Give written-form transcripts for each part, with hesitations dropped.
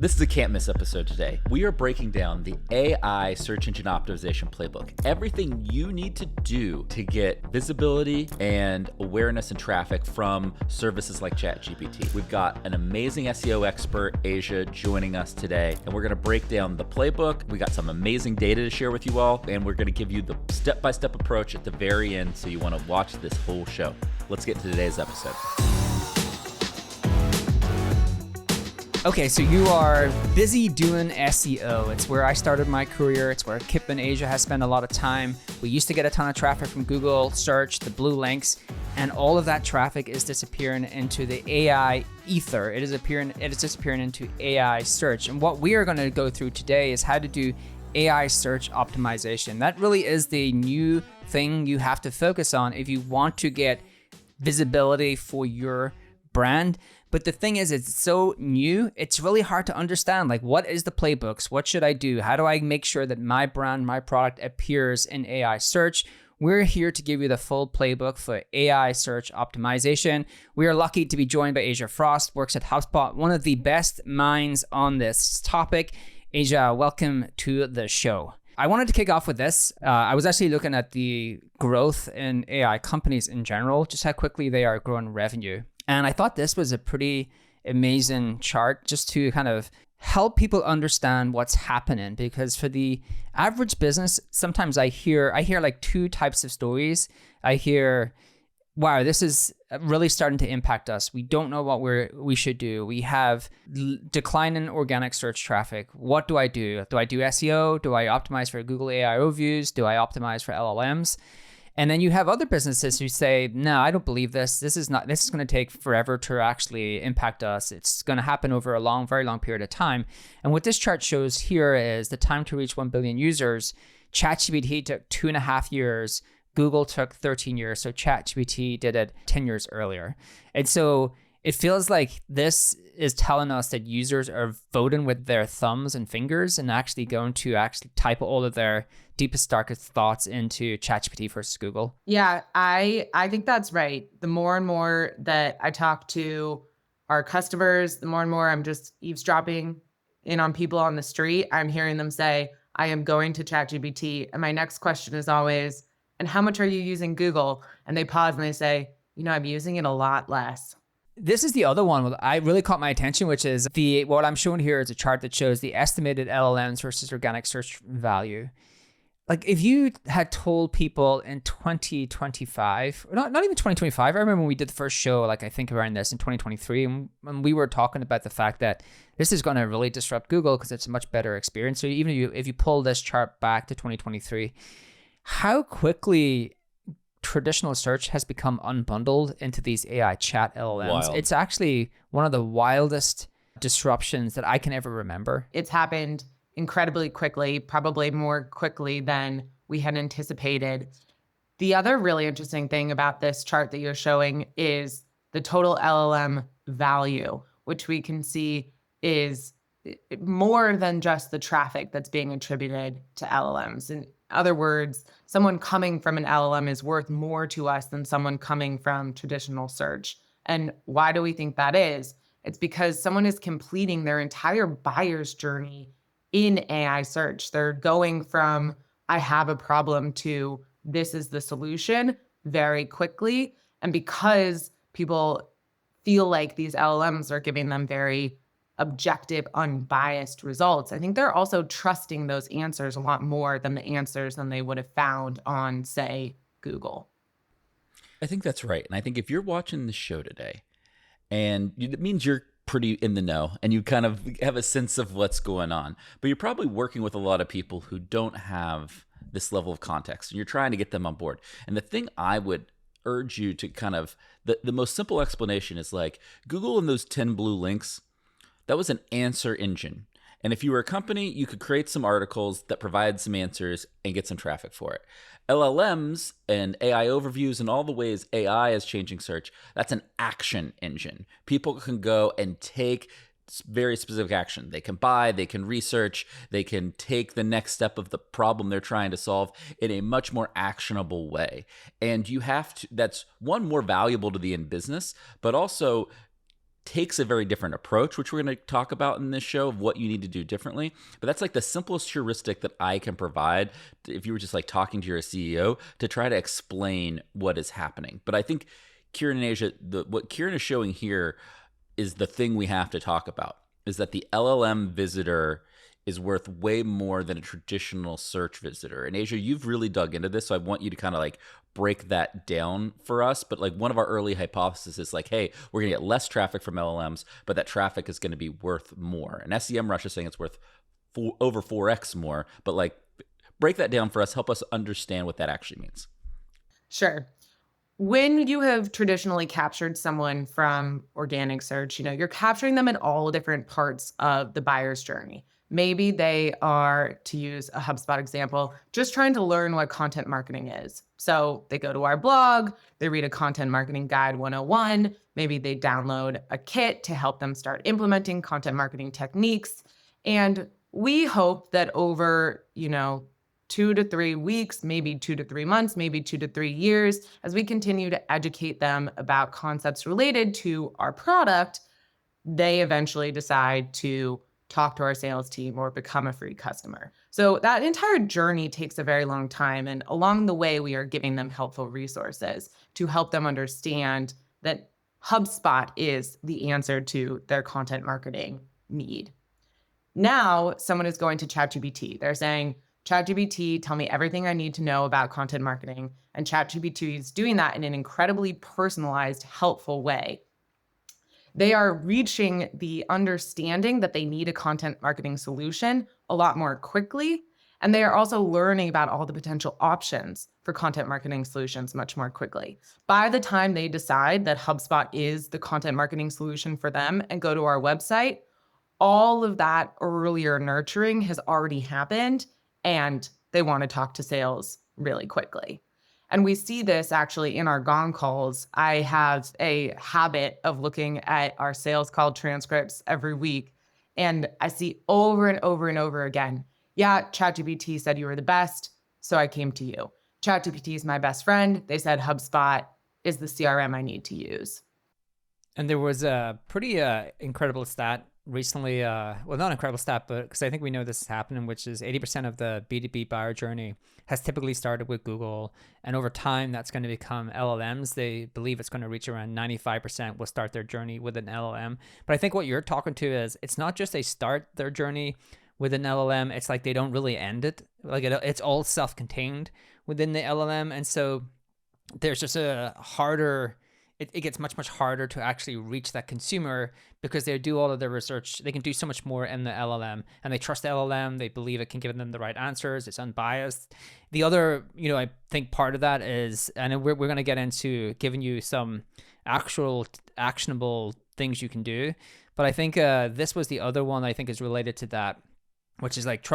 This is a can't miss episode today. We are breaking down the AI search engine optimization playbook. Everything you need to do to get visibility and awareness and traffic from services like ChatGPT. We've got an amazing SEO expert, Asia, joining us today, and we're gonna break down the playbook. We got some amazing data to share with you all, and we're gonna give you the step-by-step approach at the very end, so you wanna watch this whole show. Let's get to today's episode. Okay, so you are busy doing SEO. It's where I started my career. It's where Kipp and Asia has spent a lot of time. We used to get a ton of traffic from Google search, the blue links, and all of that traffic is disappearing into the AI ether. It is disappearing into AI search. And what we are going to go through today is how to do AI search optimization. That really is the new thing you have to focus on if you want to get visibility for your brand. But the thing is, it's so new, it's really hard to understand. Like, what is the playbooks? What should I do? How do I make sure that my brand, my product appears in AI search? We're here to give you the full playbook for AI search optimization. We are lucky to be joined by Asia Frost, works at HubSpot, one of the best minds on this topic. Asia, welcome to the show. I wanted to kick off with this. I was actually looking at the growth in AI companies in general, just how quickly they are growing revenue. And I thought this was a pretty amazing chart just to kind of help people understand what's happening. Because for the average business, sometimes I hear like two types of stories. I hear, wow, this is really starting to impact us. We don't know what we should do. We have declining organic search traffic. What do I do? Do I do SEO? Do I optimize for Google AI overviews? Do I optimize for LLMs? And then you have other businesses who say, no, I don't believe this. This is going to take forever to actually impact us. It's going to happen over a very long period of time. And what this chart shows here is the time to reach 1 billion users. ChatGPT took 2.5 years. Google took 13 years. So ChatGPT did it 10 years earlier. And so it feels like this is telling us that users are voting with their thumbs and fingers and actually going to type all of their deepest, darkest thoughts into ChatGPT versus Google. Yeah, I think that's right. The more and more that I talk to our customers, the more and more I'm just eavesdropping in on people on the street. I'm hearing them say, I am going to ChatGPT. And my next question is always, and how much are you using Google? And they pause and they say, I'm using it a lot less. This is the other one I really caught my attention, which is what I'm showing here is a chart that shows the estimated LLMs versus organic search value. Like, if you had told people in 2025, or not even 2025, I remember when we did the first show, like I think around this in 2023, and we were talking about the fact that this is going to really disrupt Google because it's a much better experience. So even if you pull this chart back to 2023, how quickly traditional search has become unbundled into these AI chat LLMs. Wild. It's actually one of the wildest disruptions that I can ever remember. It's happened incredibly quickly, probably more quickly than we had anticipated. The other really interesting thing about this chart that you're showing is the total LLM value, which we can see is more than just the traffic that's being attributed to LLMs. In other words, someone coming from an LLM is worth more to us than someone coming from traditional search. And why do we think that is? It's because someone is completing their entire buyer's journey in AI search. They're going from, I have a problem, to this is the solution very quickly. And because people feel like these LLMs are giving them very objective, unbiased results, I think they're also trusting those answers a lot more than the answers than they would have found on, say, Google. I think that's right. And I think if you're watching the show today, and it means you're pretty in the know and you kind of have a sense of what's going on, but you're probably working with a lot of people who don't have this level of context and you're trying to get them on board. And the thing I would urge you to kind of, the most simple explanation is like Google and those 10 blue links, that was an answer engine. And if you were a company, you could create some articles that provide some answers and get some traffic for it. LLMs and AI overviews and all the ways AI is changing search, that's an action engine. People can go and take very specific action. They can buy, they can research, they can take the next step of the problem they're trying to solve in a much more actionable way. And you have to, that's one, more valuable to the end business, but also takes a very different approach, which we're going to talk about in this show, of what you need to do differently. But that's like the simplest heuristic that I can provide if you were just like talking to your CEO to try to explain what is happening. But I think Kieran and Asia, what Kieran is showing here is the thing we have to talk about, is that the LLM visitor is worth way more than a traditional search visitor. And Asia, you've really dug into this, so I want you to kind of like break that down for us. But like one of our early hypotheses is like, hey, we're gonna get less traffic from LLMs, but that traffic is gonna be worth more. And SEMrush is saying it's worth over 4x more. But like, break that down for us. Help us understand what that actually means. Sure. When you have traditionally captured someone from organic search, you're capturing them at all different parts of the buyer's journey. Maybe they are, to use a HubSpot example, just trying to learn what content marketing is. So they go to our blog, they read a content marketing guide 101, maybe they download a kit to help them start implementing content marketing techniques. And we hope that over, 2 to 3 weeks, maybe 2 to 3 months, maybe 2 to 3 years, as we continue to educate them about concepts related to our product, they eventually decide to talk to our sales team or become a free customer. So that entire journey takes a very long time. And along the way, we are giving them helpful resources to help them understand that HubSpot is the answer to their content marketing need. Now, someone is going to ChatGPT. They're saying, ChatGPT, tell me everything I need to know about content marketing. And ChatGPT is doing that in an incredibly personalized, helpful way. They are reaching the understanding that they need a content marketing solution a lot more quickly. And they are also learning about all the potential options for content marketing solutions much more quickly. By the time they decide that HubSpot is the content marketing solution for them and go to our website, all of that earlier nurturing has already happened, and they want to talk to sales really quickly. And we see this actually in our Gong calls. I have a habit of looking at our sales call transcripts every week, and I see over and over and over again, yeah, ChatGPT said you were the best, so I came to you. ChatGPT is my best friend. They said HubSpot is the CRM I need to use. And there was a pretty incredible stat recently, well, not incredible stat, but because I think we know this is happening, which is 80% of the B2B buyer journey has typically started with Google. And over time, that's going to become LLMs. They believe it's going to reach around 95% will start their journey with an LLM. But I think what you're talking to is it's not just they start their journey with an LLM. It's like they don't really end it. Like it's all self-contained within the LLM. And so there's just a harder... It gets much, much harder to actually reach that consumer because they do all of their research. They can do so much more in the LLM, and they trust the LLM. They believe it can give them the right answers. It's unbiased. The other, I think part of that is, and we're going to get into giving you some actual actionable things you can do. But I think this was the other one I think is related to that, which is like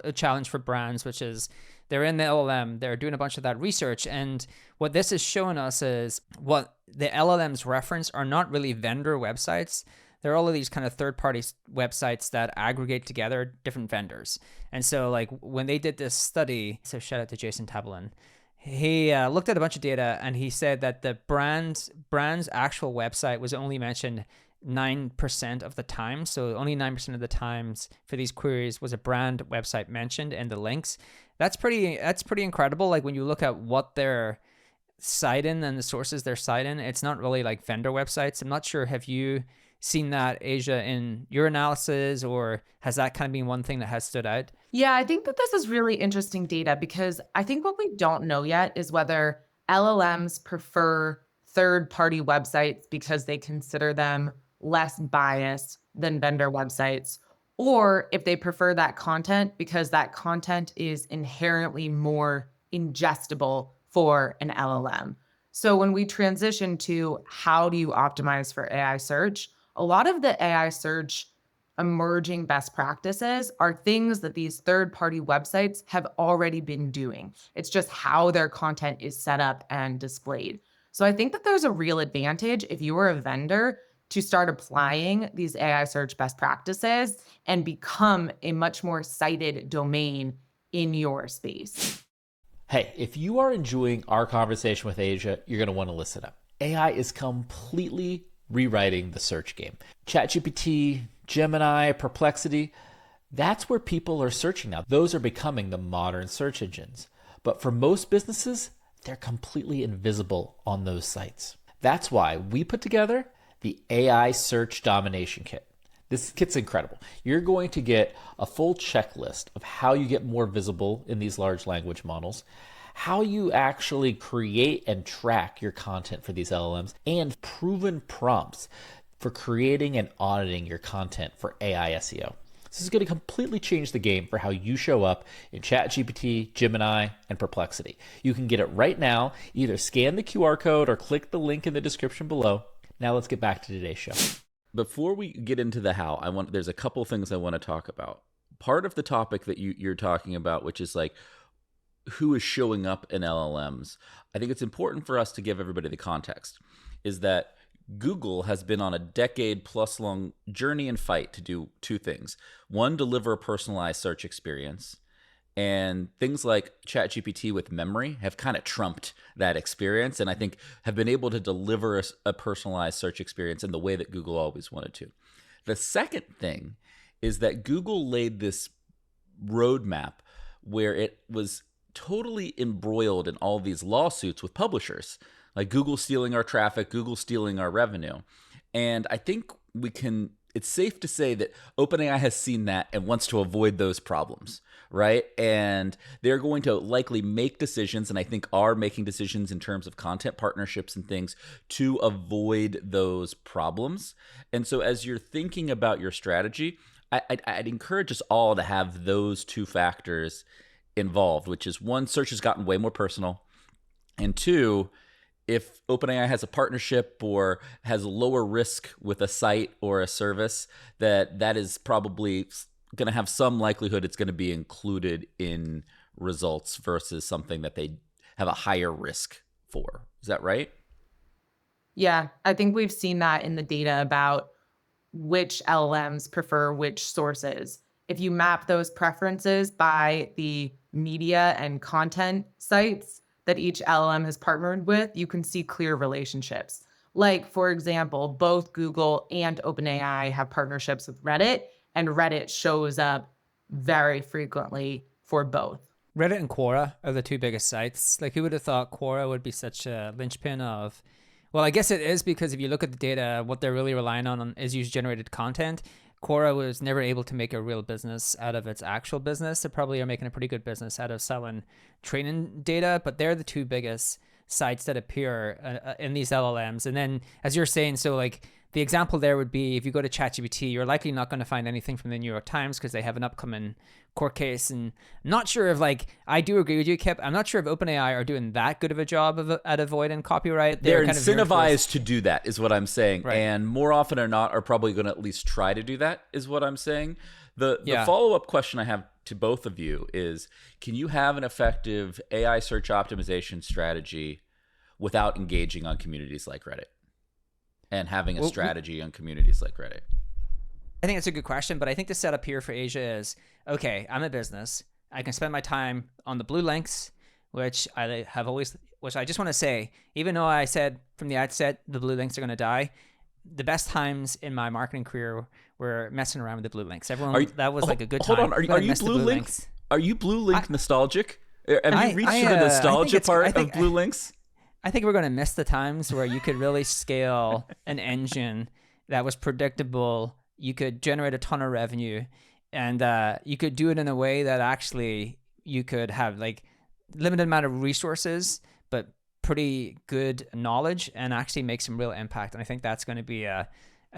a challenge for brands, which is they're in the LLM, they're doing a bunch of that research. And what this is showing us is what the LLMs reference are not really vendor websites. They're all of these kind of third-party websites that aggregate together different vendors. And so like when they did this study, so shout out to Jason Tablin, he looked at a bunch of data and he said that the brand's actual website was only mentioned 9% of the time. So only 9% of the times for these queries was a brand website mentioned in the links. That's pretty incredible. Like when you look at what they're citing and the sources they're citing, it's not really like vendor websites. I'm not sure, have you seen that, Asia, in your analysis, or has that kind of been one thing that has stood out? Yeah, I think that this is really interesting data because I think what we don't know yet is whether LLMs prefer third-party websites because they consider them less biased than vendor websites, or if they prefer that content because that content is inherently more ingestible for an LLM. So when we transition to how do you optimize for AI search, a lot of the AI search emerging best practices are things that these third-party websites have already been doing. It's just how their content is set up and displayed. So I think that there's a real advantage if you are a vendor to start applying these AI search best practices and become a much more cited domain in your space. Hey, if you are enjoying our conversation with Asia, you're going to want to listen up. AI is completely rewriting the search game. ChatGPT, Gemini, Perplexity, that's where people are searching now. Those are becoming the modern search engines. But for most businesses, they're completely invisible on those sites. That's why we put together the AI Search Domination Kit. This kit's incredible. You're going to get a full checklist of how you get more visible in these large language models, how you actually create and track your content for these LLMs, and proven prompts for creating and auditing your content for AI SEO. This is going to completely change the game for how you show up in ChatGPT, Gemini, and Perplexity. You can get it right now. Either scan the QR code or click the link in the description below. Now let's get back to today's show. Before we get into the how, there's a couple things I want to talk about. Part of the topic that you're talking about, which is like who is showing up in LLMs, I think it's important for us to give everybody the context, is that Google has been on a decade-plus long journey and fight to do two things. One, deliver a personalized search experience. And things like ChatGPT with memory have kind of trumped that experience, and I think have been able to deliver a personalized search experience in the way that Google always wanted to. The second thing is that Google laid this roadmap where it was totally embroiled in all these lawsuits with publishers, like Google stealing our traffic, Google stealing our revenue. And I think it's safe to say that OpenAI has seen that and wants to avoid those problems, right? And they're going to likely make decisions, and I think are making decisions in terms of content partnerships and things to avoid those problems. And so as you're thinking about your strategy, I'd encourage us all to have those two factors involved, which is one, search has gotten way more personal, and two, if OpenAI has a partnership or has lower risk with a site or a service, that is probably going to have some likelihood it's going to be included in results versus something that they have a higher risk for. Is that right? Yeah, I think we've seen that in the data about which LLMs prefer which sources. If you map those preferences by the media and content sites that each LLM has partnered with, you can see clear relationships. Like, for example, both Google and OpenAI have partnerships with Reddit, and Reddit shows up very frequently for both. Reddit and Quora are the two biggest sites. Like, who would have thought Quora would be such a linchpin of... Well, I guess it is, because if you look at the data, what they're really relying on is user-generated content. Quora was never able to make a real business out of its actual business. They probably are making a pretty good business out of selling training data, but they're the two biggest sites that appear in these LLMs. And then, as you're saying, so like the example there would be if you go to ChatGPT, you're likely not going to find anything from the New York Times because they have an upcoming court case. And I'm not sure if, like, I do agree with you, Kipp. I'm not sure if OpenAI are doing that good of a job at avoiding copyright. They're kind incentivized to do that, is what I'm saying. Right. And more often or not are probably going to at least try to do that, is what I'm saying. The follow-up question I have to both of you is, can you have an effective AI search optimization strategy without engaging on communities like Reddit and having a strategy on communities like Reddit? I think it's a good question, but I think the setup here for Asia is, okay, I'm a business. I can spend my time on the blue links, which I just want to say, even though I said from the outset the blue links are going to die, the best times in my marketing career were messing around with the blue links. That was like a good time. Hold on, are you blue links? Are you blue link nostalgic? Have you reached the nostalgia part of blue links? I think we're going to miss the times where you could really scale an engine that was predictable. You could generate a ton of revenue, and you could do it in a way that actually you could have like limited amount of resources, but pretty good knowledge and actually make some real impact. And I think that's going to be a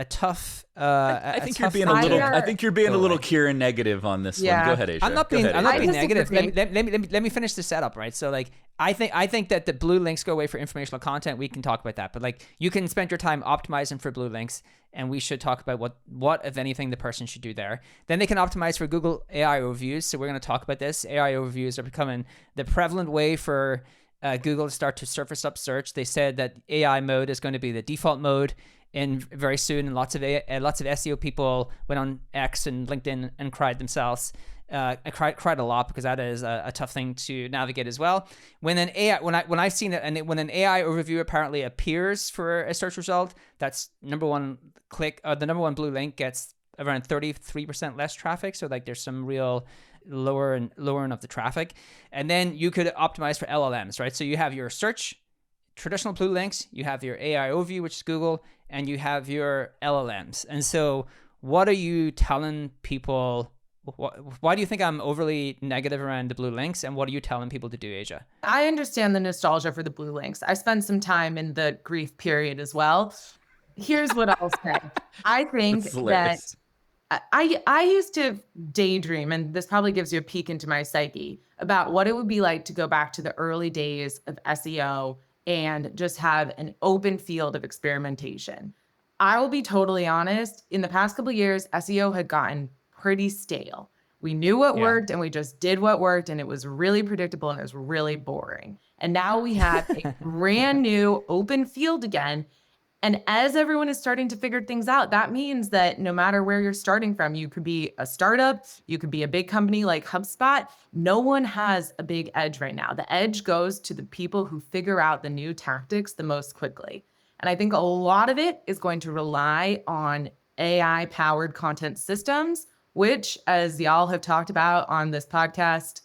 tough. I think you're being a little Kieran negative on this one. Go ahead, Asia. I'm not being negative. Let me finish the setup, right? So like, I think that the blue links go away for informational content. We can talk about that, but like, you can spend your time optimizing for blue links, and we should talk about what if anything the person should do there. Then they can optimize for Google AI overviews. So we're going to talk about this. AI overviews are becoming the prevalent way for Google to start to surface up search. They said that AI mode is going to be the default mode in very soon, and lots of SEO people went on X and LinkedIn and cried themselves I cried a lot because that is a tough thing to navigate as well. When I've seen it, and when an AI overview apparently appears for a search result, that's number one click. The number one blue link gets around 33% less traffic. So like there's some real lowering of the traffic. And then you could optimize for LLMs, right? So you have your search, traditional blue links, you have your AI overview, which is Google, and you have your LLMs. And so what are you telling people? Why do you think I'm overly negative around the blue links, and what are you telling people to do, Asia? I understand the nostalgia for the blue links. I spent some time in the grief period as well. Here's what I'll say. I think that I used to daydream, and this probably gives you a peek into my psyche, about what it would be like to go back to the early days of SEO and just have an open field of experimentation. I will be totally honest, in the past couple of years, SEO had gotten pretty stale. We knew what worked and we just did what worked, and it was really predictable and it was really boring. And now we have a brand new open field again. And as everyone is starting to figure things out, that means that no matter where you're starting from, you could be a startup, you could be a big company like HubSpot. No one has a big edge right now. The edge goes to the people who figure out the new tactics the most quickly. And I think a lot of it is going to rely on AI-powered content systems, which, as y'all have talked about on this podcast,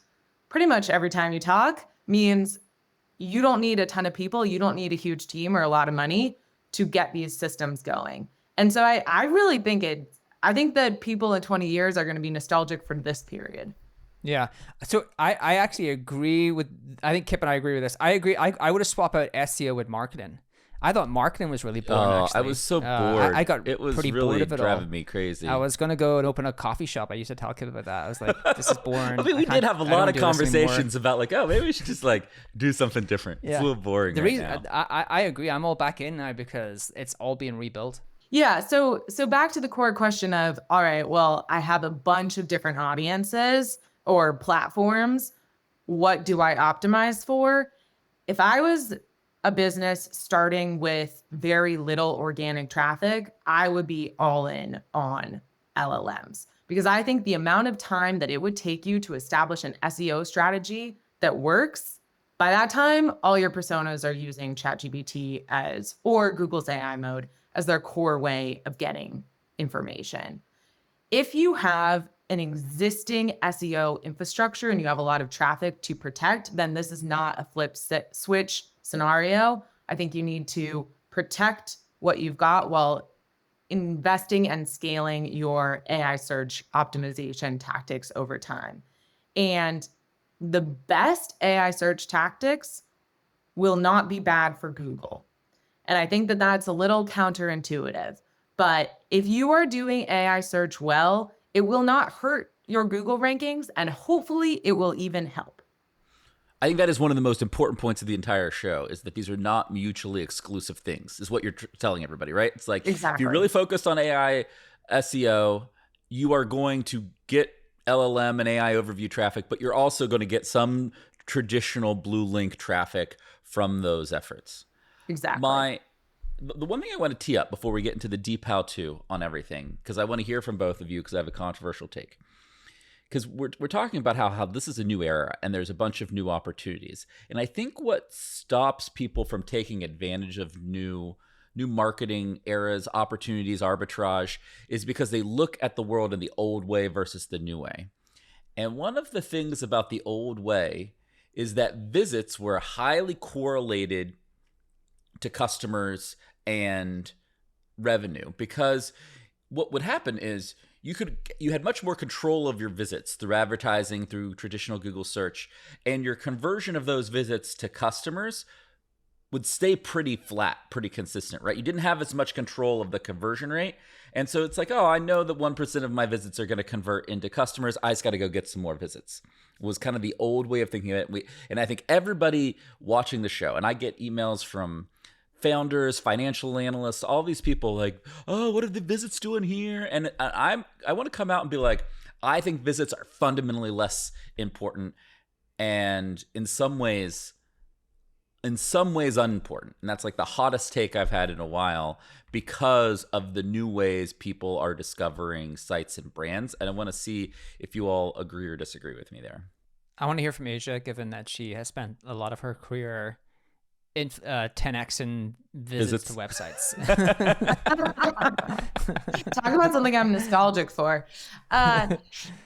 pretty much every time you talk, means you don't need a ton of people, you don't need a huge team or a lot of money to get these systems going. And so I really think I think that people in 20 years are going to be nostalgic for this period. Yeah. So I actually agree with, I think Kipp and I agree with this. I agree. I would have swapped out SEO with marketing. I thought marketing was really boring, actually. I was so bored. I got it was pretty really bored of it driving all. me crazy. I was going to go and open a coffee shop. I used to tell Kipp about that. I was like, this is boring. I mean, we did have a lot of conversations about like, oh, maybe we should just like do something different. Yeah. It's a little boring now. I agree. I'm all back in now because it's all being rebuilt. Yeah. So back to the core question of, all right, well, I have a bunch of different audiences or platforms. What do I optimize for? If I was a business starting with very little organic traffic, I would be all in on LLMs, because I think the amount of time that it would take you to establish an SEO strategy that works, by that time, all your personas are using ChatGPT or Google's AI mode as their core way of getting information. If you have an existing SEO infrastructure and you have a lot of traffic to protect, then this is not a flip switch scenario. I think you need to protect what you've got while investing and scaling your AI search optimization tactics over time. And the best AI search tactics will not be bad for Google. And I think that that's a little counterintuitive. But if you are doing AI search well, it will not hurt your Google rankings, and hopefully it will even help. I think that is one of the most important points of the entire show, is that these are not mutually exclusive things, is what you're telling everybody, right? It's like, If you're really focused on AI SEO, you are going to get LLM and AI overview traffic, but you're also going to get some traditional blue link traffic from those efforts. Exactly. The one thing I want to tee up before we get into the deep how-to on everything, because I want to hear from both of you, because I have a controversial take. Because we're talking about how this is a new era and there's a bunch of new opportunities. And I think what stops people from taking advantage of new marketing eras, opportunities, arbitrage, is because they look at the world in the old way versus the new way. And one of the things about the old way is that visits were highly correlated to customers and revenue, because what would happen is you had much more control of your visits through advertising, through traditional Google search, and your conversion of those visits to customers would stay pretty flat, pretty consistent, right? You didn't have as much control of the conversion rate. And so it's like, oh, I know that 1% of my visits are going to convert into customers. I just got to go get some more visits. It was kind of the old way of thinking of it. And I think everybody watching the show, and I get emails from founders, financial analysts, all these people like, oh, what are the visits doing here? And I want to come out and be like, I think visits are fundamentally less important, and in some ways in some ways unimportant. And that's like the hottest take I've had in a while because of the new ways people are discovering sites and brands. And I want to see if you all agree or disagree with me there. I want to hear from Asia, given that she has spent a lot of her career in 10x in visits to websites. Talk about something I'm nostalgic for.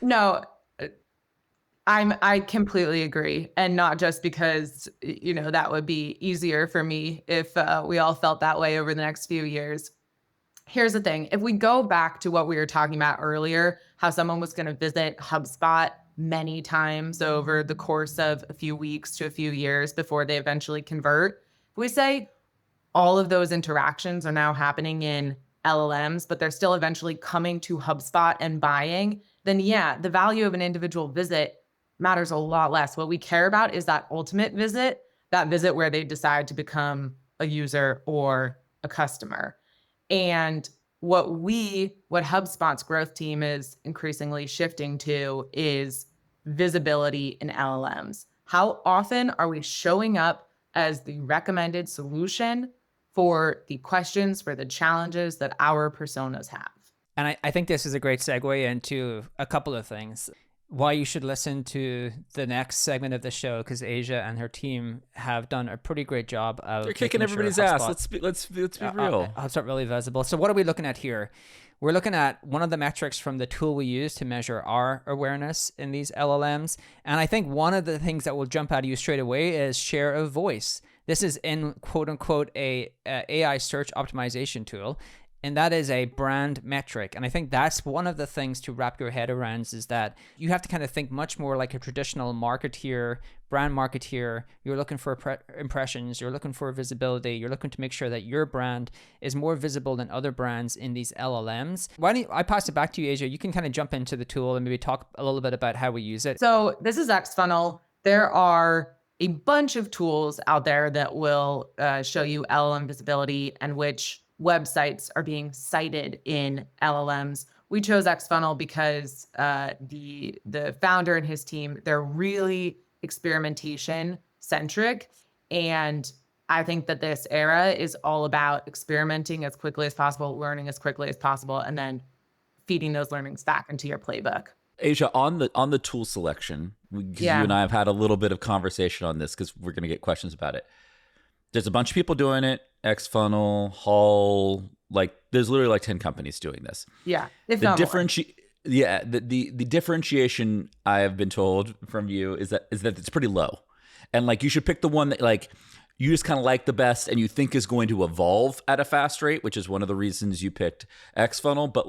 No, I completely agree. And not just because, that would be easier for me if we all felt that way over the next few years. Here's the thing. If we go back to what we were talking about earlier, how someone was going to visit HubSpot many times over the course of a few weeks to a few years before they eventually convert. If we say all of those interactions are now happening in LLMs, but they're still eventually coming to HubSpot and buying, then yeah, the value of an individual visit matters a lot less. What we care about is that ultimate visit, that visit where they decide to become a user or a customer. And what HubSpot's growth team is increasingly shifting to is visibility in LLMs. How often are we showing up as the recommended solution for the questions, for the challenges that our personas have? And I think this is a great segue into a couple of things. Why you should listen to the next segment of the show, because Asia and her team have done a pretty great job of They're kicking everybody's ass. Let's be real. HubSpot really visible. So what are we looking at here? We're looking at one of the metrics from the tool we use to measure our awareness in these LLMs. And I think one of the things that will jump out at you straight away is share of voice. This is in quote unquote a AI search optimization tool. And that is a brand metric. And I think that's one of the things to wrap your head around is that you have to kind of think much more like a traditional marketeer, brand marketeer. You're looking for impressions, you're looking for visibility, you're looking to make sure that your brand is more visible than other brands in these LLMs. Why don't I pass it back to you, Asia? You can kind of jump into the tool and maybe talk a little bit about how we use it. So this is XFunnel. There are a bunch of tools out there that will show you LLM visibility and which websites are being cited in LLMs. We chose XFunnel because the founder and his team, they're really experimentation centric. And I think that this era is all about experimenting as quickly as possible, learning as quickly as possible, and then feeding those learnings back into your playbook. Asia, on the tool selection, because you and I have had a little bit of conversation on this because we're going to get questions about it. There's a bunch of people doing it. XFunnel, Hull, there's literally 10 companies doing this. Yeah, the differentiation I have been told from you is that it's pretty low, and you should pick the one that you just kind of like the best and you think is going to evolve at a fast rate, which is one of the reasons you picked XFunnel. But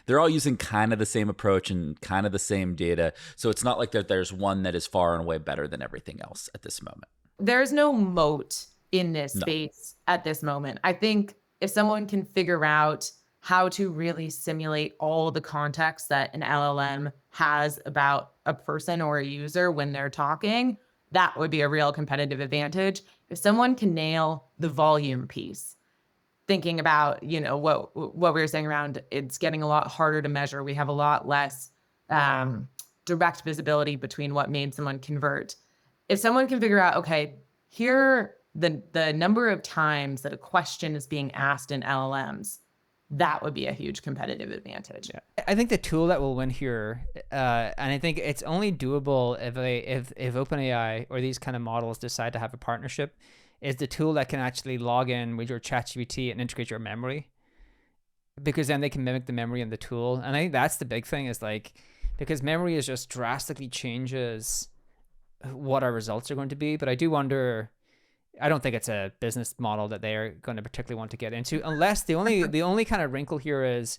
they're all using kind of the same approach and kind of the same data, so it's not like that there's one that is far and away better than everything else at this moment. There's no moat in this space at this moment. I think if someone can figure out how to really simulate all the context that an LLM has about a person or a user when they're talking, that would be a real competitive advantage. If someone can nail the volume piece, thinking about, what we were saying around it's getting a lot harder to measure. We have a lot less direct visibility between what made someone convert. If someone can figure out, okay, here the number of times that a question is being asked in LLMs, that would be a huge competitive advantage. Yeah. I think the tool that will win here, and I think it's only doable if OpenAI or these kind of models decide to have a partnership, is the tool that can actually log in with your ChatGPT and integrate your memory, because then they can mimic the memory in the tool. And I think that's the big thing is because memory is just drastically changes what our results are going to be. But I do wonder, I don't think it's a business model that they're going to particularly want to get into, unless the only kind of wrinkle here is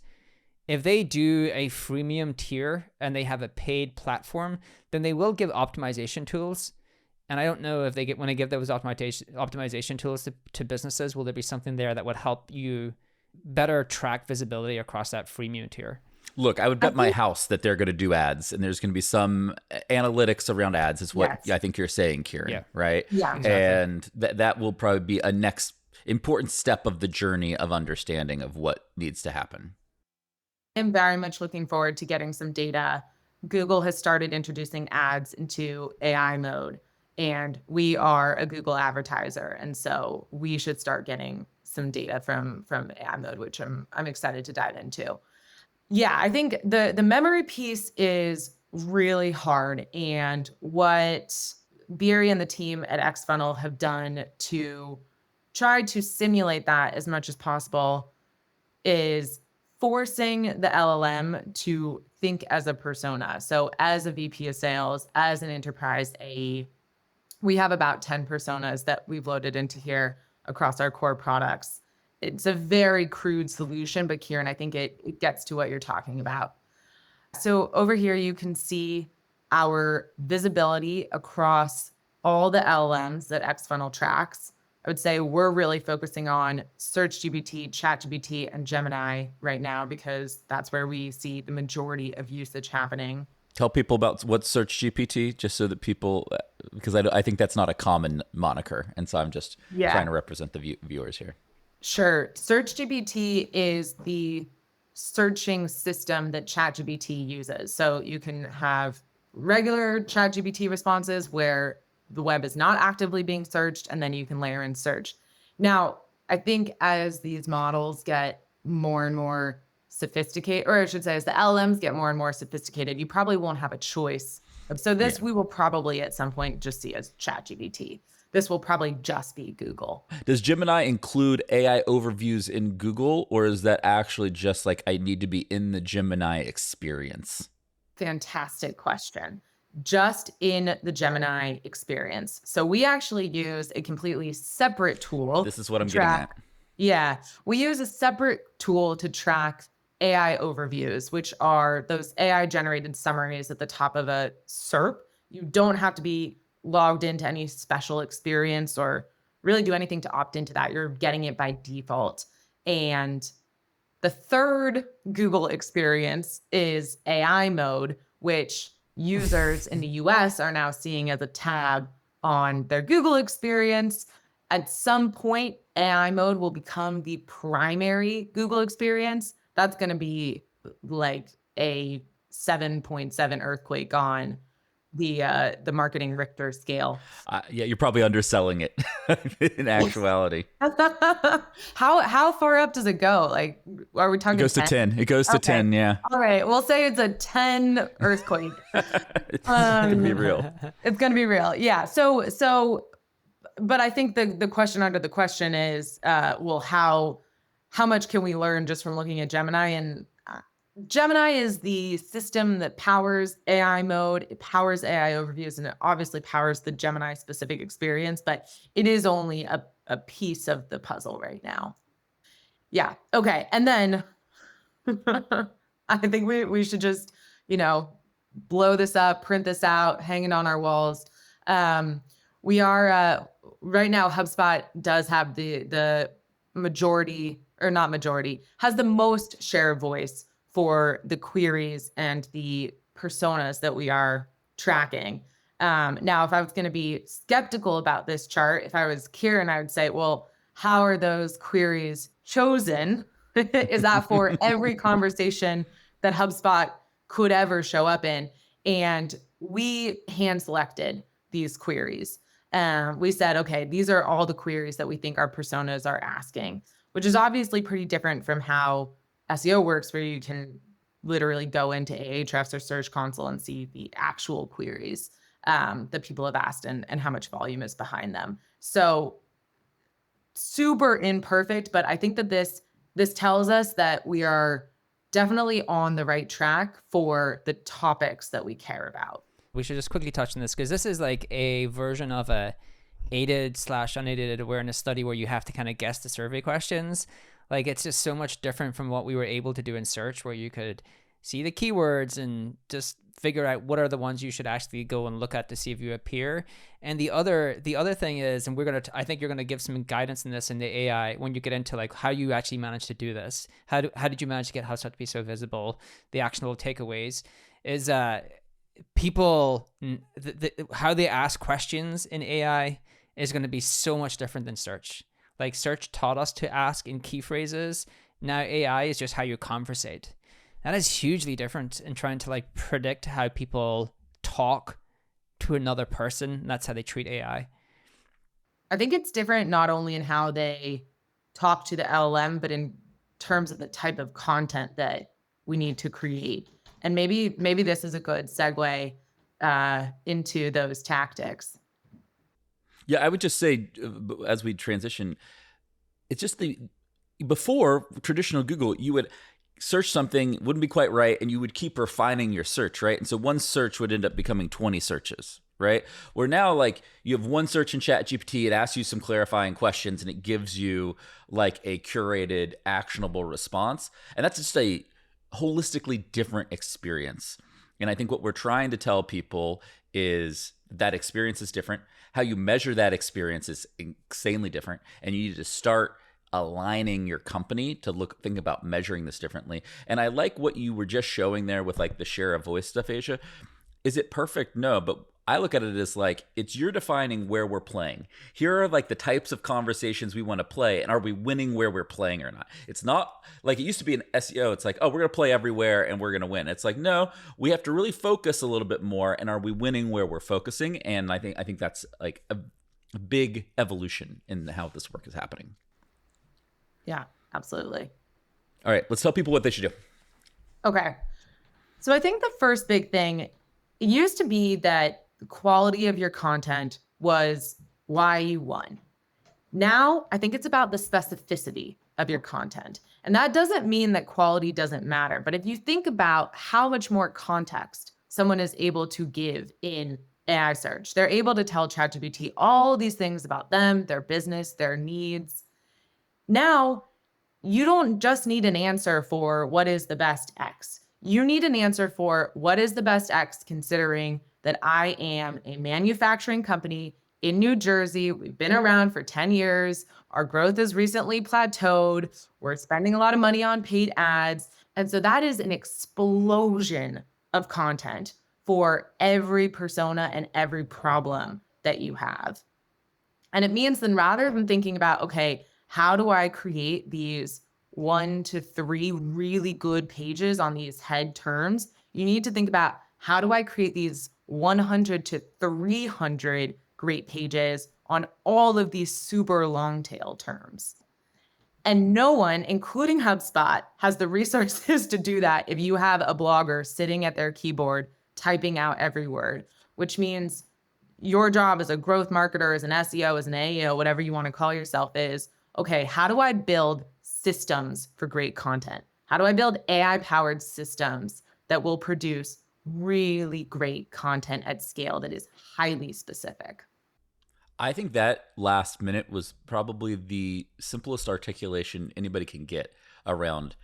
if they do a freemium tier and they have a paid platform, then they will give optimization tools. And I don't know if when they give those optimization tools to businesses, will there be something there that would help you better track visibility across that freemium tier? Look, I would bet my house that they're going to do ads, and there's going to be some analytics around ads is what I think you're saying, Kieran, right? Yeah. Exactly. And that will probably be a next important step of the journey of understanding of what needs to happen. I'm very much looking forward to getting some data. Google has started introducing ads into AI mode. And we are a Google advertiser. And so we should start getting some data from AI mode, which I'm excited to dive into. Yeah, I think the memory piece is really hard. And what Beery and the team at XFunnel have done to try to simulate that as much as possible is forcing the LLM to think as a persona. So as a VP of sales, as an enterprise AE, we have about 10 personas that we've loaded into here across our core products. It's a very crude solution, but Kieran, I think it gets to what you're talking about. So over here, you can see our visibility across all the LLMs that XFunnel tracks. I would say we're really focusing on SearchGPT, ChatGPT, and Gemini right now because that's where we see the majority of usage happening. Tell people about what's Search GPT, just so that people, because I think that's not a common moniker. And so I'm just trying to represent the viewers here. Sure. SearchGPT is the searching system that ChatGPT uses. So you can have regular ChatGPT responses where the web is not actively being searched, and then you can layer in search. Now, I think as these models get more and more sophisticated, or I should say, as the LLMs get more and more sophisticated, you probably won't have a choice. So this we will probably at some point just see as ChatGPT. This will probably just be Google. Does Gemini include AI overviews in Google, or is that actually just like I need to be in the Gemini experience? Fantastic question. Just in the Gemini experience. So we actually use a completely separate tool. This is what I'm getting at. Yeah, we use a separate tool to track AI overviews, which are those AI generated summaries at the top of a SERP. You don't have to be logged into any special experience or really do anything to opt into that. You're getting it by default. And the third Google experience is AI mode, which users in the US are now seeing as a tab on their Google experience. At some point, AI mode will become the primary Google experience. That's going to be like a 7.7 earthquake on the marketing Richter scale. Yeah, you're probably underselling it in actuality. How far up does it go? Like, are we talking? It goes 10? To 10. It goes to 10. Yeah. All right. We'll say it's a 10 earthquake. It's gonna be real. It's gonna be real. Yeah. So, but I think the question under the question is, well, how much can we learn just from looking at Gemini? And Gemini is the system that powers AI mode. It powers AI overviews, and it obviously powers the Gemini specific experience, but it is only a piece of the puzzle right now. Yeah. Okay. And then I think we should just, blow this up, print this out, hang it on our walls. We are, right now, HubSpot does have the majority, or not majority, has the most share of voice for the queries and the personas that we are tracking. Now, if I was going to be skeptical about this chart, if I was Kieran, I would say, well, how are those queries chosen? Is that for every conversation that HubSpot could ever show up in? And we hand selected these queries. We said, okay, these are all the queries that we think our personas are asking, which is obviously pretty different from how SEO works, where you can literally go into Ahrefs or Search Console and see the actual queries that people have asked and how much volume is behind them. So super imperfect, but I think that this tells us that we are definitely on the right track for the topics that we care about. We should just quickly touch on this because this is like a version of a aided/unaided awareness study where you have to kind of guess the survey questions. Like, it's just so much different from what we were able to do in search, where you could see the keywords and just figure out what are the ones you should actually go and look at to see if you appear. And the other thing is, and I think you're gonna give some guidance in this in the AI when you get into like how you actually manage to do this. How did you manage to get HubSpot to be so visible? The actionable takeaways is people how they ask questions in AI is going to be so much different than search. Like, search taught us to ask in key phrases. Now AI is just how you conversate. That is hugely different in trying to like predict how people talk to another person, and that's how they treat AI? I think it's different not only in how they talk to the LLM, but in terms of the type of content that we need to create. And maybe this is a good segue into those tactics. Yeah, I would just say as we transition, it's just before traditional Google, you would search something, wouldn't be quite right, and you would keep refining your search, right? And so one search would end up becoming 20 searches, right? Where now, like, you have one search in ChatGPT, it asks you some clarifying questions, and it gives you like a curated, actionable response. And that's just a holistically different experience. And I think what we're trying to tell people is that experience is different. How you measure that experience is insanely different. And you need to start aligning your company to think about measuring this differently. And I like what you were just showing there with like the share of voice stuff, Asia. Is it perfect? No, but I look at it as like, it's you're defining where we're playing. Here are like the types of conversations we want to play, and are we winning where we're playing or not? It's not like it used to be in SEO. It's like, oh, we're going to play everywhere and we're going to win. It's like, no, we have to really focus a little bit more, and are we winning where we're focusing? And I think that's like a big evolution in how this work is happening. Yeah, absolutely. All right, let's tell people what they should do. Okay. So I think the first big thing, it used to be that the quality of your content was why you won. Now, I think it's about the specificity of your content. And that doesn't mean that quality doesn't matter. But if you think about how much more context someone is able to give in AI search, they're able to tell ChatGPT all these things about them, their business, their needs. Now, you don't just need an answer for what is the best X. You need an answer for what is the best X, considering that I am a manufacturing company in New Jersey. We've been around for 10 years. Our growth has recently plateaued. We're spending a lot of money on paid ads. And so that is an explosion of content for every persona and every problem that you have. And it means then, rather than thinking about, okay, how do I create these 1 to 3 really good pages on these head terms, you need to think about, how do I create these 100 to 300 great pages on all of these super long tail terms? And no one, including HubSpot, has the resources to do that if you have a blogger sitting at their keyboard typing out every word, which means your job as a growth marketer, as an SEO, as an AEO, whatever you want to call yourself, is, okay, how do I build systems for great content? How do I build AI-powered systems that will produce really great content at scale that is highly specific? I think that last minute was probably the simplest articulation anybody can get around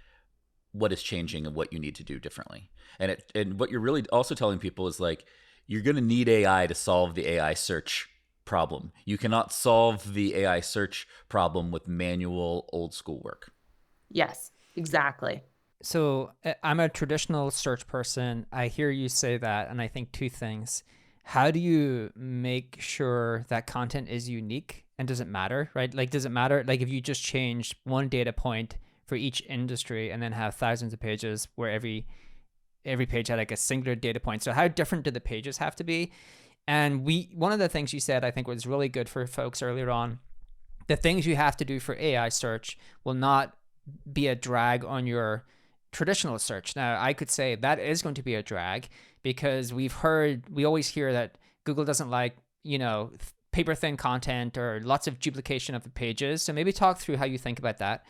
what is changing and what you need to do differently. And what you're really also telling people is like, you're going to need AI to solve the AI search problem. You cannot solve the AI search problem with manual old school work. Yes, exactly. So I'm a traditional search person. I hear you say that, and I think two things. How do you make sure that content is unique, and does it matter, right? Like, does it matter? Like, if you just change one data point for each industry and then have thousands of pages where every page had like a singular data point. So how different do the pages have to be? And one of the things you said, I think, was really good for folks earlier on. The things you have to do for AI search will not be a drag on your traditional search. Now, I could say that is going to be a drag, because we always hear that Google doesn't like, paper thin content or lots of duplication of the pages. So maybe talk through how you think about that.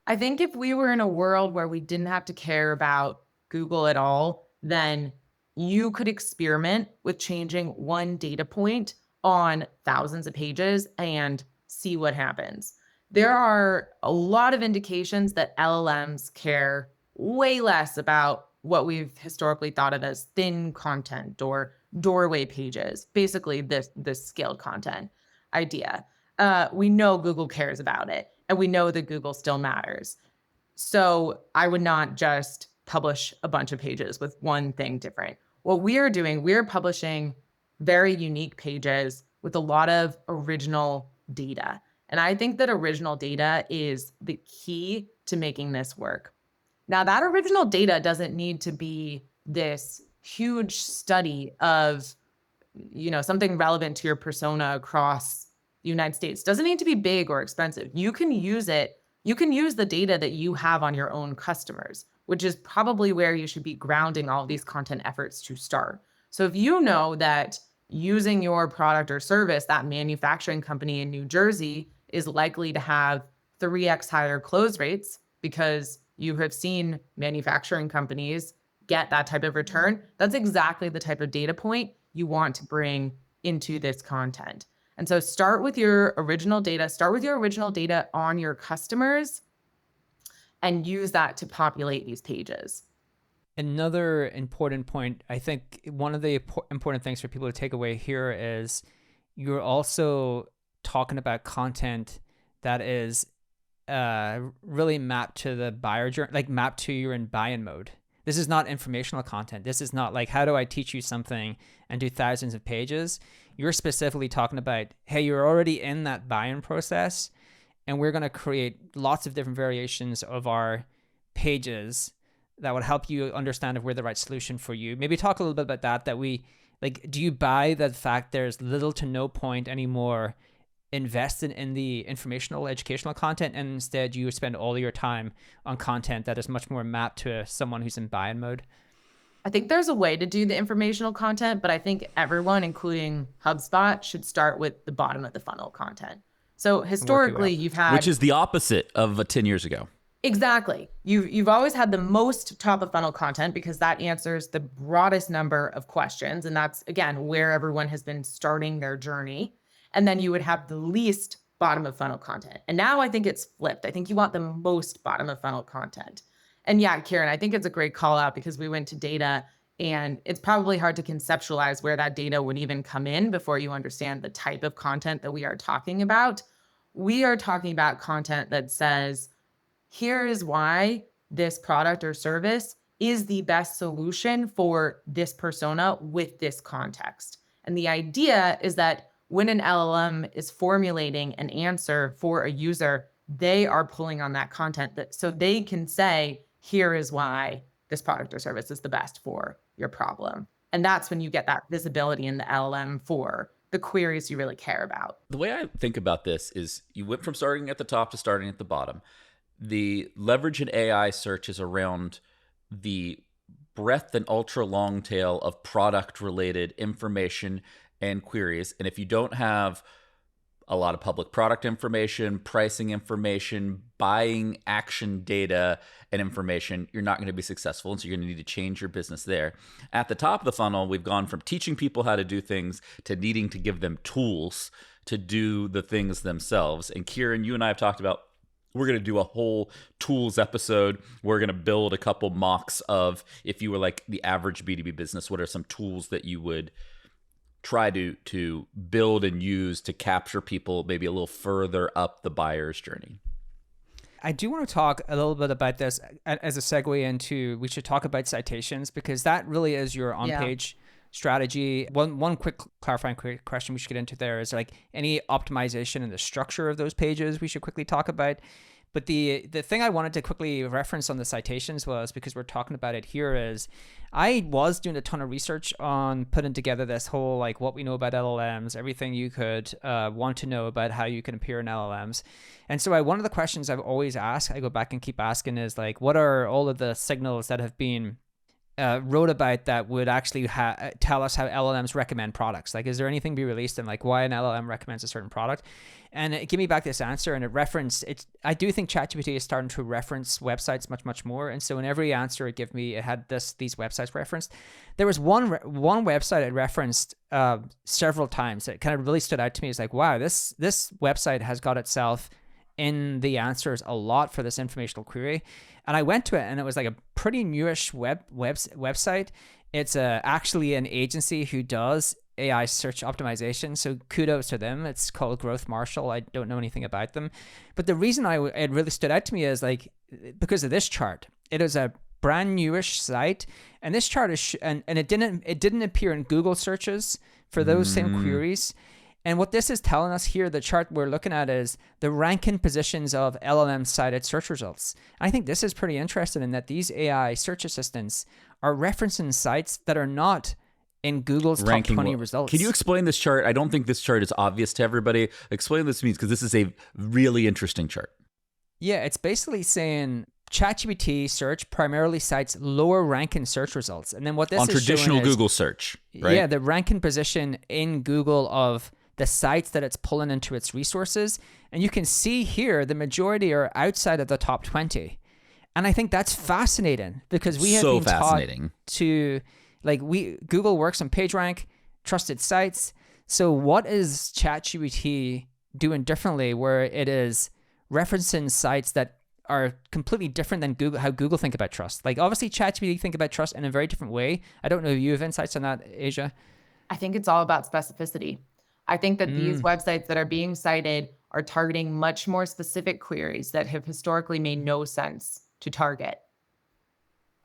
I think if we were in a world where we didn't have to care about Google at all, then you could experiment with changing one data point on thousands of pages and see what happens. There are a lot of indications that LLMs care way less about what we've historically thought of as thin content or doorway pages, basically this scaled content idea. We know Google cares about it, and we know that Google still matters. So I would not just publish a bunch of pages with one thing different. What we are doing, we're publishing very unique pages with a lot of original data. And I think that original data is the key to making this work. Now, that original data doesn't need to be this huge study of something relevant to your persona across the United States. Doesn't need to be big or expensive. You can use it. You can use the data that you have on your own customers, which is probably where you should be grounding all of these content efforts to start. So if you know that using your product or service, that manufacturing company in New Jersey is likely to have 3x higher close rates because you have seen manufacturing companies get that type of return, that's exactly the type of data point you want to bring into this content. And so start with your original data on your customers and use that to populate these pages. Another important point, I think one of the important things for people to take away here is you're also talking about content that is really mapped to the buyer journey, like mapped to you're in buy-in mode. This is not informational content. This is not like, how do I teach you something and do thousands of pages? You're specifically talking about, hey, you're already in that buy-in process, and we're going to create lots of different variations of our pages that would help you understand if we're the right solution for you. Maybe talk a little bit about that we, like, do you buy the fact there's little to no point anymore invested in the informational educational content, and instead you spend all your time on content that is much more mapped to someone who's in buy-in mode? I think there's a way to do the informational content, but I think everyone, including HubSpot, should start with the bottom of the funnel content. So historically, you've had... Which is the opposite of 10 years ago. Exactly. You've always had the most top of funnel content because that answers the broadest number of questions. And that's, again, where everyone has been starting their journey. And then you would have the least bottom of funnel content. And now I think it's flipped. I think you want the most bottom of funnel content. And yeah, Kieran, I think it's a great call out because we went to data, and it's probably hard to conceptualize where that data would even come in before you understand the type of content that we are talking about. We are talking about content that says, here is why this product or service is the best solution for this persona with this context. And the idea is that when an LLM is formulating an answer for a user, they are pulling on that content so they can say, here is why this product or service is the best for your problem. And that's when you get that visibility in the LLM for the queries you really care about. The way I think about this is you went from starting at the top to starting at the bottom. The leverage in AI search is around the breadth and ultra long tail of product related information and queries. And if you don't have a lot of public product information, pricing information, buying action data and information, you're not going to be successful. And so you're going to need to change your business there. At the top of the funnel, we've gone from teaching people how to do things to needing to give them tools to do the things themselves. And Kieran, you and I have talked about, we're going to do a whole tools episode. We're going to build a couple mocks of, if you were like the average B2B business, what are some tools that you would try to build and use to capture people maybe a little further up the buyer's journey? I do want to talk a little bit about this as a segue into, we should talk about citations, because that really is your on-page strategy. One quick clarifying question we should get into there is like any optimization in the structure of those pages we should quickly talk about. But the thing I wanted to quickly reference on the citations was, because we're talking about it here, is I was doing a ton of research on putting together this whole, like, what we know about LLMs, everything you could want to know about how you can appear in LLMs. And so one of the questions I've always asked, I go back and keep asking, is like, what are all of the signals that have been wrote about that would actually tell us how LLMs recommend products? Like, is there anything be released in like why an LLM recommends a certain product? And it gave me back this answer, and it referenced it. I do think ChatGPT is starting to reference websites much more. And so in every answer it gave me, it had these websites referenced. There was one website it referenced several times. It kind of really stood out to me. It's like, wow, this website has got itself in the answers a lot for this informational query. And I went to it, and it was like a pretty newish website. It's actually an agency who does AI search optimization, so kudos to them. It's called Growth Marshall. I don't know anything about them, but the reason it really stood out to me is like because of this chart. It is a brand newish site, and this chart is and it didn't appear in Google searches for those same queries. And what this is telling us here, the chart we're looking at, is the ranking positions of LLM-cited search results. I think this is pretty interesting in that these AI search assistants are referencing sites that are not in Google's top Ranking 20 well. results. Can you explain this chart? I don't think this chart is obvious to everybody. Explain what this means, because this is a really interesting chart. Yeah, it's basically saying ChatGPT search primarily cites lower ranking search results. And then what this on is traditional showing is, Google search, right? yeah, the ranking position in Google of the sites that it's pulling into its resources. And you can see here the majority are outside of the top 20. And I think that's fascinating because we have So been fascinating. taught to, like, Google works on PageRank, trusted sites. So what is ChatGPT doing differently where it is referencing sites that are completely different than Google, how Google think about trust? Like, obviously ChatGPT think about trust in a very different way. I don't know if you have insights on that, Asia. I think it's all about specificity. I think that these websites that are being cited are targeting much more specific queries that have historically made no sense to target.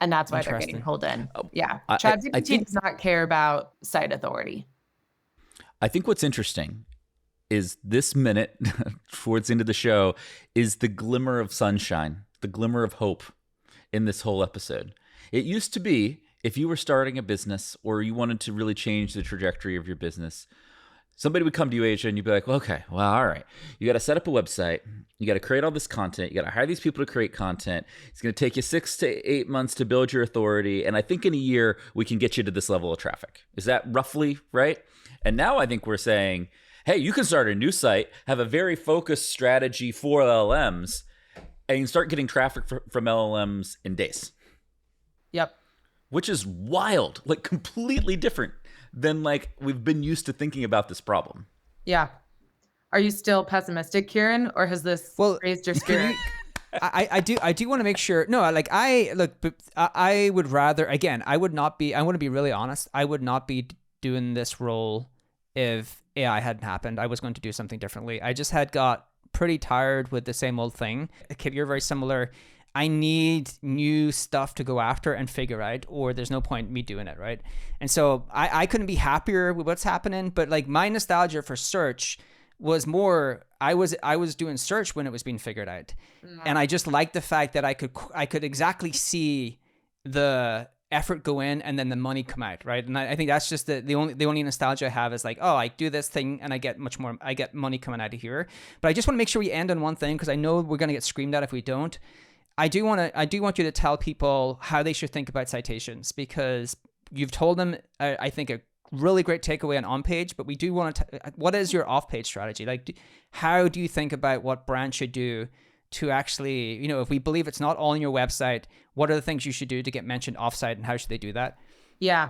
And that's why they're getting Interesting. pulled in. Yeah. I ChatGPT think does not care about site authority. I think what's interesting is this minute towards the end of the show is the glimmer of sunshine, the glimmer of hope in this whole episode. It used to be, if you were starting a business or you wanted to really change the trajectory of your business, somebody would come to you, Asia, and you'd be like, well, okay, well, all right. You got to set up a website. You got to create all this content. You got to hire these people to create content. It's going to take you 6 to 8 months to build your authority. And I think in a year, we can get you to this level of traffic. Is that roughly right? And now I think we're saying, hey, you can start a new site, have a very focused strategy for LLMs, and you can start getting traffic from LLMs in days. Yep. Which is wild, like completely different than like we've been used to thinking about this problem. Yeah. Are you still pessimistic, Kieran, or has this raised your spirit? I do want to make sure. No, like I would rather, again, I want to be really honest. I would not be doing this role if AI hadn't happened. I was going to do something differently. I just had got pretty tired with the same old thing. Kipp, you're very similar. I need new stuff to go after and figure out, or there's no point in me doing it, right? And so I couldn't be happier with what's happening, but like my nostalgia for search was more, I was doing search when it was being figured out. And I just liked the fact that I could exactly see the effort go in and then the money come out, right? And I think that's just the only nostalgia I have is like, oh, I do this thing and I get money coming out of here. But I just want to make sure we end on one thing because I know we're going to get screamed at if we don't. I do want you to tell people how they should think about citations because you've told them, I think, a really great takeaway on page, but we do want to, what is your off page strategy? Like, how do you think about what brands should do to actually, if we believe it's not all on your website, what are the things you should do to get mentioned offsite and how should they do that? Yeah.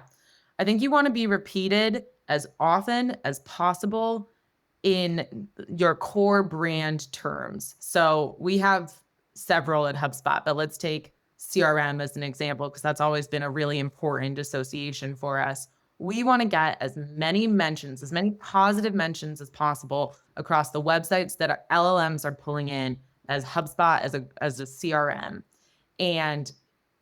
I think you want to be repeated as often as possible in your core brand terms. So we have several at HubSpot, but let's take CRM as an example, because that's always been a really important association for us. We want to get as many mentions, as many positive mentions as possible across the websites that our LLMs are pulling in as HubSpot, as a CRM. And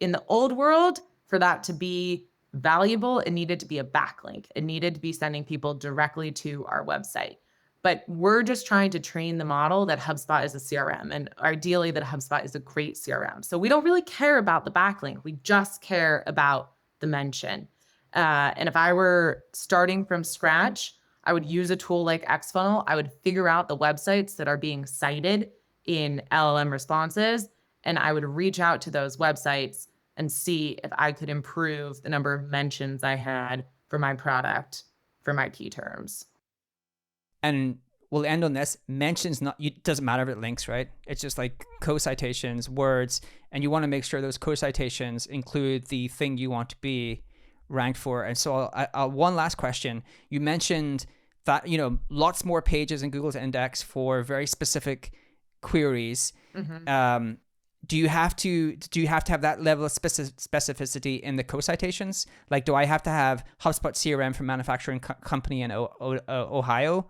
in the old world, for that to be valuable, it needed to be a backlink. It needed to be sending people directly to our website. But we're just trying to train the model that HubSpot is a CRM, and ideally that HubSpot is a great CRM. So we don't really care about the backlink. We just care about the mention. And if I were starting from scratch, I would use a tool like Xfunnel. I would figure out the websites that are being cited in LLM responses, and I would reach out to those websites and see if I could improve the number of mentions I had for my product, for my key terms. And we'll end on this. Mentions, it doesn't matter if it links, right? It's just like co-citations, words, and you want to make sure those co-citations include the thing you want to be ranked for. And so one last question. You mentioned that, lots more pages in Google's index for very specific queries. Mm-hmm. Do you have to have that level of specificity in the co-citations? Like, do I have to have HubSpot CRM for manufacturing company in Ohio?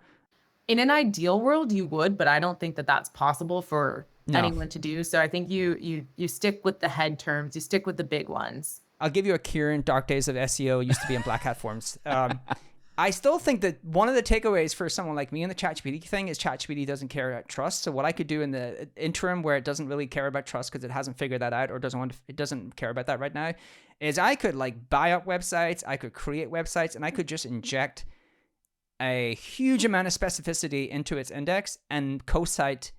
In an ideal world, you would, but I don't think that that's possible for anyone to do. So I think you stick with the head terms. You stick with the big ones. I'll give you a Kieran, dark days of SEO used to be in Black Hat forums. I still think that one of the takeaways for someone like me in the ChatGPT thing is ChatGPT doesn't care about trust. So what I could do in the interim where it doesn't really care about trust because it hasn't figured that out or it doesn't care about that right now, is I could like buy up websites, I could create websites, and I could just inject a huge amount of specificity into its index and co-cite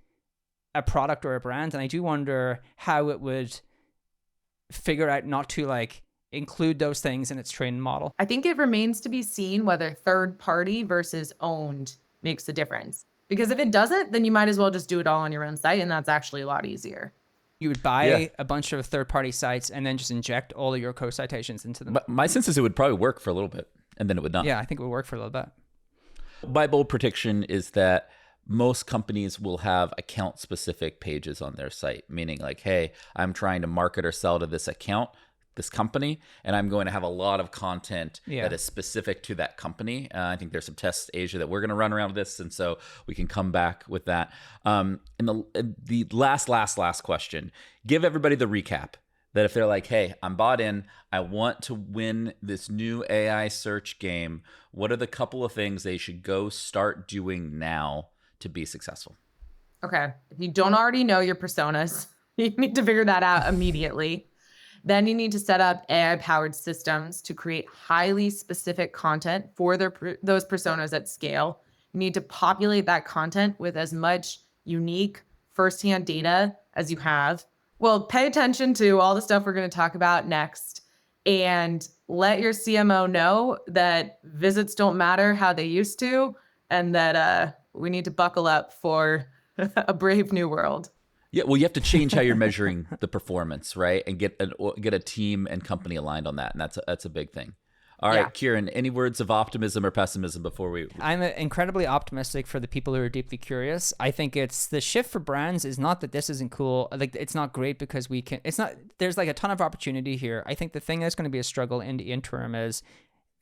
a product or a brand. And I do wonder how it would figure out not to like include those things in its training model. I think it remains to be seen whether third party versus owned makes a difference. Because if it doesn't, then you might as well just do it all on your own site, and that's actually a lot easier. You would buy a bunch of third-party sites and then just inject all of your co-citations into them. My sense is it would probably work for a little bit, and then it would not. Yeah, I think it would work for a little bit. My bold prediction is that most companies will have account-specific pages on their site, meaning like, hey, I'm trying to market or sell to this account, this company, and I'm going to have a lot of content that is specific to that company. I think there's some tests, Asia, that we're going to run around with this, and so we can come back with that. And the last question, give everybody the recap that if they're like, hey, I'm bought in, I want to win this new AI search game, what are the couple of things they should go start doing now to be successful? Okay, if you don't already know your personas, you need to figure that out immediately. Then you need to set up AI-powered systems to create highly specific content for those personas at scale. You need to populate that content with as much unique firsthand data as you have. Well, pay attention to all the stuff we're going to talk about next, and let your CMO know that visits don't matter how they used to, and that we need to buckle up for a brave new world. Yeah, well, you have to change how you're measuring the performance, right? And get a team and company aligned on that, and that's a big thing. All right, Kieran, any words of optimism or pessimism before we... I'm incredibly optimistic for the people who are deeply curious. I think it's the shift for brands is not that this isn't cool. Like, it's not great because we can... It's not... There's like a ton of opportunity here. I think the thing that's going to be a struggle in the interim is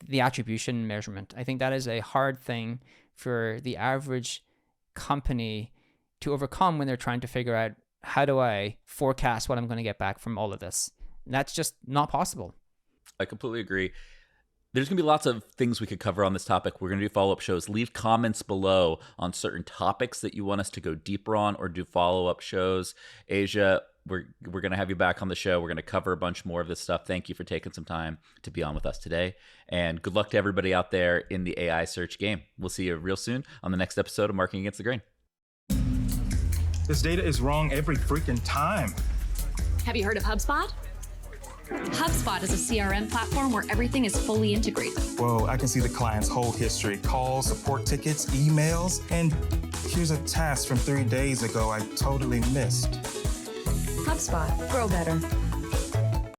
the attribution measurement. I think that is a hard thing for the average company to overcome when they're trying to figure out, how do I forecast what I'm going to get back from all of this? And that's just not possible. I completely agree. There's going to be lots of things we could cover on this topic. We're going to do follow-up shows. Leave comments below on certain topics that you want us to go deeper on or do follow-up shows. Asia, we're going to have you back on the show. We're going to cover a bunch more of this stuff. Thank you for taking some time to be on with us today. And good luck to everybody out there in the AI search game. We'll see you real soon on the next episode of Marketing Against the Grain. This data is wrong every freaking time. Have you heard of HubSpot? HubSpot is a CRM platform where everything is fully integrated. Whoa, I can see the client's whole history, calls, support tickets, emails, and here's a task from 3 days ago I totally missed. HubSpot. Grow better.